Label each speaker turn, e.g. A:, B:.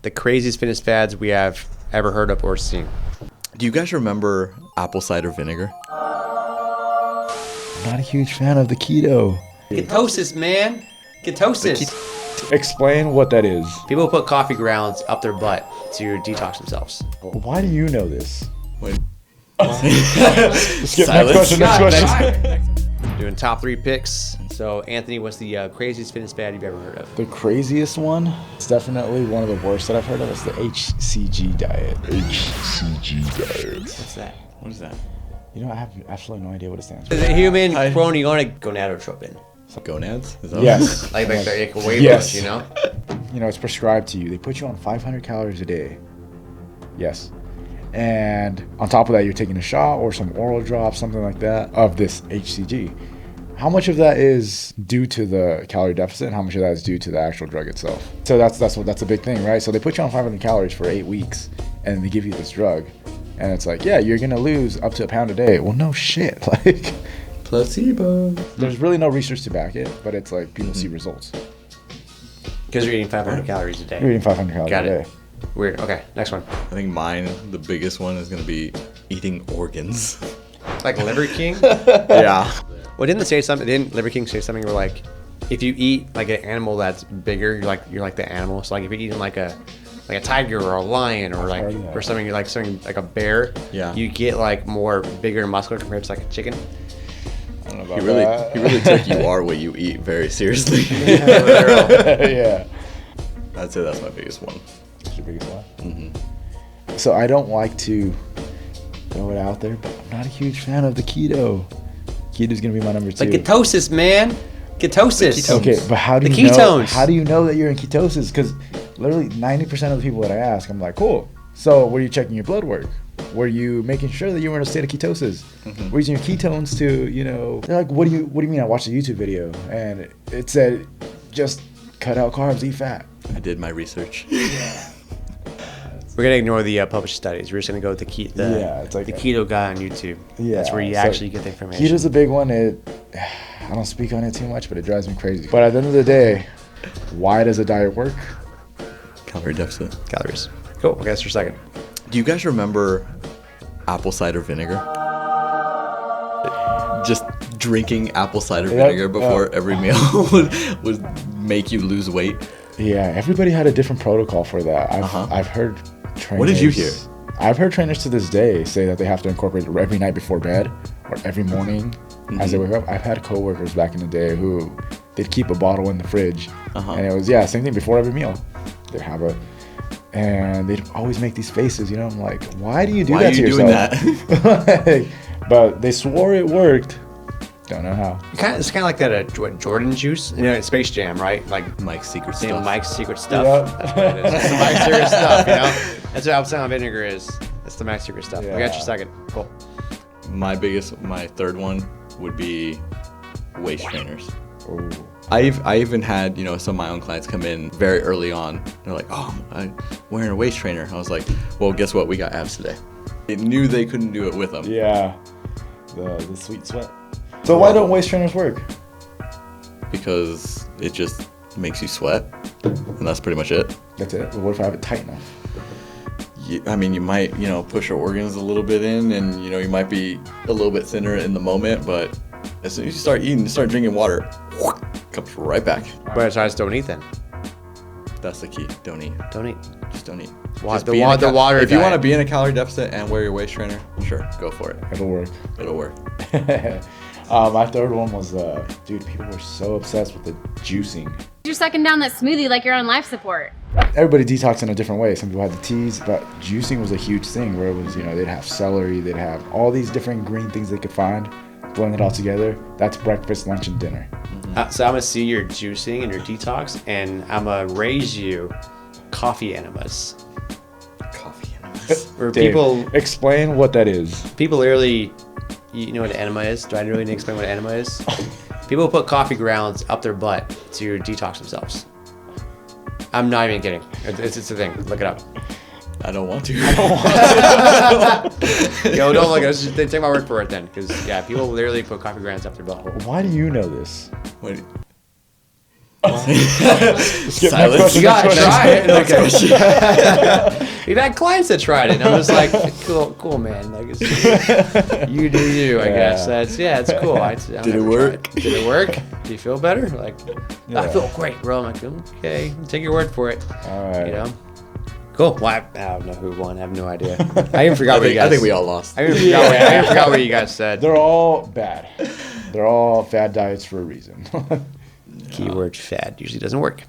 A: The craziest fitness fads we have ever heard of or seen.
B: Do you guys remember apple cider vinegar?
C: I'm not a huge fan of the keto.
A: Ketosis, man. Ketosis.
C: Explain what that is.
A: People put coffee grounds up their butt to detox themselves.
C: Why do you know this?
B: Wait.
C: Skip
B: Silence.
C: next question.
A: Doing top 3 picks. So, Anthony, what's the craziest fitness fad you've ever heard of?
C: The craziest one, it's definitely one of the worst that I've heard of. It's the HCG diet. HCG diet.
A: What's that?
B: What is that?
C: You know, I have absolutely no idea what it stands for.
A: Is it human gonadotropin?
B: Gonads? Is that
C: Yes.
A: Like weight
C: Yes.
A: loss, you know?
C: You know, it's prescribed to you. They put you on 500 calories a day. Yes. And on top of that, you're taking a shot or some oral drops, something like that, of this HCG. How much of that is due to the calorie deficit and how much of that is due to the actual drug itself? So that's a big thing, right? So they put you on 500 calories for 8 weeks and they give you this drug. And it's like, yeah, you're going to lose up to a pound a day. Well, no shit. Like,
B: placebo.
C: there's really no research to back it, but it's like people see results.
A: Because you're eating 500 calories a day.
C: You're eating 500 calories
A: Got
C: a
A: it.
C: day.
A: Weird. Okay, next one.
B: I think mine, the biggest one, is going to be eating organs.
A: Like Liver King?
B: Yeah.
A: Well, didn't Liver King say something where like, if you eat like an animal that's bigger, you're like the animal. So like if you're eating like a tiger or a lion or like or something, you're like something like a bear.
B: Yeah.
A: You get like more bigger and muscular compared to like a chicken.
C: I don't know
B: He
C: about
B: really took you are what you eat very seriously.
C: that. Yeah.
B: I'd say that's my biggest one.
C: That's your biggest one?
B: Mm-hmm.
C: So I don't like to throw it out there, but I'm not a huge fan of the keto. Keto's gonna be my number 2.
A: Like ketosis, man. Ketosis.
C: Okay, but how do
A: The
C: you know?
A: ketones.
C: How do you know that you're in ketosis? Because literally 90% of the people that I ask, I'm like, cool. So were you checking your blood work? Were you making sure that you were in a state of ketosis?
B: Mm-hmm.
C: Were you using your ketones to, you know? They're like, what do you mean? I watched a YouTube video and it said, just cut out carbs, eat fat.
B: I did my research.
A: We're gonna ignore the published studies. We're just gonna go with the
C: it's like
A: the keto guy on YouTube.
C: Yeah,
A: That's where you
C: so
A: actually get the information.
C: Keto's a big one. I don't speak on it too much, but it drives me crazy. But at the end of the day, why does a diet work?
B: Calorie deficit.
A: Calories. Cool. Okay, that's your second.
B: Do you guys remember apple cider vinegar? Just drinking apple cider vinegar before every meal would make you lose weight.
C: Yeah, everybody had a different protocol for that. I've heard trainers.
B: What did you hear?
C: I've heard trainers to this day say that they have to incorporate it every night before bed or every morning as they wake up. I've had coworkers back in the day who they'd keep a bottle in the fridge, and it was same thing before every meal. They'd have and they'd always make these faces. You know, I'm like, why do you do that to yourself? But they swore it worked. Don't know how.
A: It's kind of like that Jordan juice. You know, Space Jam, right? Like
B: Mike's secret
A: you know,
B: stuff.
A: Mike's secret stuff.
C: Yep.
A: That's what it is. It's the Mike's secret stuff. You know, that's what apple cider vinegar is. That's the Mike's secret stuff.
C: Yeah.
A: We got your second. Cool.
B: My third one would be waist trainers.
C: Ooh.
B: I even had, some of my own clients come in very early on. They're like, oh, I'm wearing a waist trainer. I was like, well, guess what? We got abs today. They knew they couldn't do it with them.
C: Yeah, the sweet sweat. So why don't waist trainers work?
B: Because it just makes you sweat, and that's pretty much it.
C: That's it. But what if I have it tight enough?
B: You might, push your organs a little bit in, and, you might be a little bit thinner in the moment, but as soon as you start eating, start drinking water, comes right back.
A: But I just don't eat then.
B: That's the key. Don't eat.
A: Don't eat.
B: Just don't eat.
A: Just
B: be in
A: the water
B: If you want to
A: diet.
B: be in a calorie deficit and wear your waist trainer, sure, go for it.
C: It'll work.
B: It'll work.
C: My third one was, dude, people were so obsessed with the juicing.
D: You're sucking down that smoothie like you're on life support.
C: Everybody detoxed in a different way. Some people had the teas, but juicing was a huge thing where it was, they'd have celery, they'd have all these different green things they could find, blend it all together. That's breakfast, lunch, and dinner.
A: So I'm gonna see your juicing and your detox, and I'm gonna raise you coffee enemas.
B: Coffee enemas.
A: Where
C: Dave,
A: people
C: explain what that is.
A: literally, you know what an enema is? Do I really need to explain what an enema is? People put coffee grounds up their butt to detox themselves. I'm not even kidding. It's a thing. Look it up.
B: I don't want to.
A: Yo, don't look at us. Take my word for it then, because people literally put coffee grounds up their butt.
C: Why do you know this?
B: Wait.
C: Skip next
B: Silence.
C: question,
A: You got to
C: next
A: try it.
C: question.
A: Okay. We've had clients that tried it, and I'm just like, cool, man. Like, it's, you do you, I guess. It's cool.
B: Did it work?
A: Did it work? Do you feel better? Like,
C: Yeah.
A: I feel great, bro. I'm like, okay, take your word for it.
C: All right.
A: You know? Cool. Well, I don't know who won. I have no idea. I even forgot what you guys.
B: I think we all lost.
A: I even forgot what you guys said.
C: They're all bad. They're all fad diets for a reason.
A: Keyword fad usually doesn't work.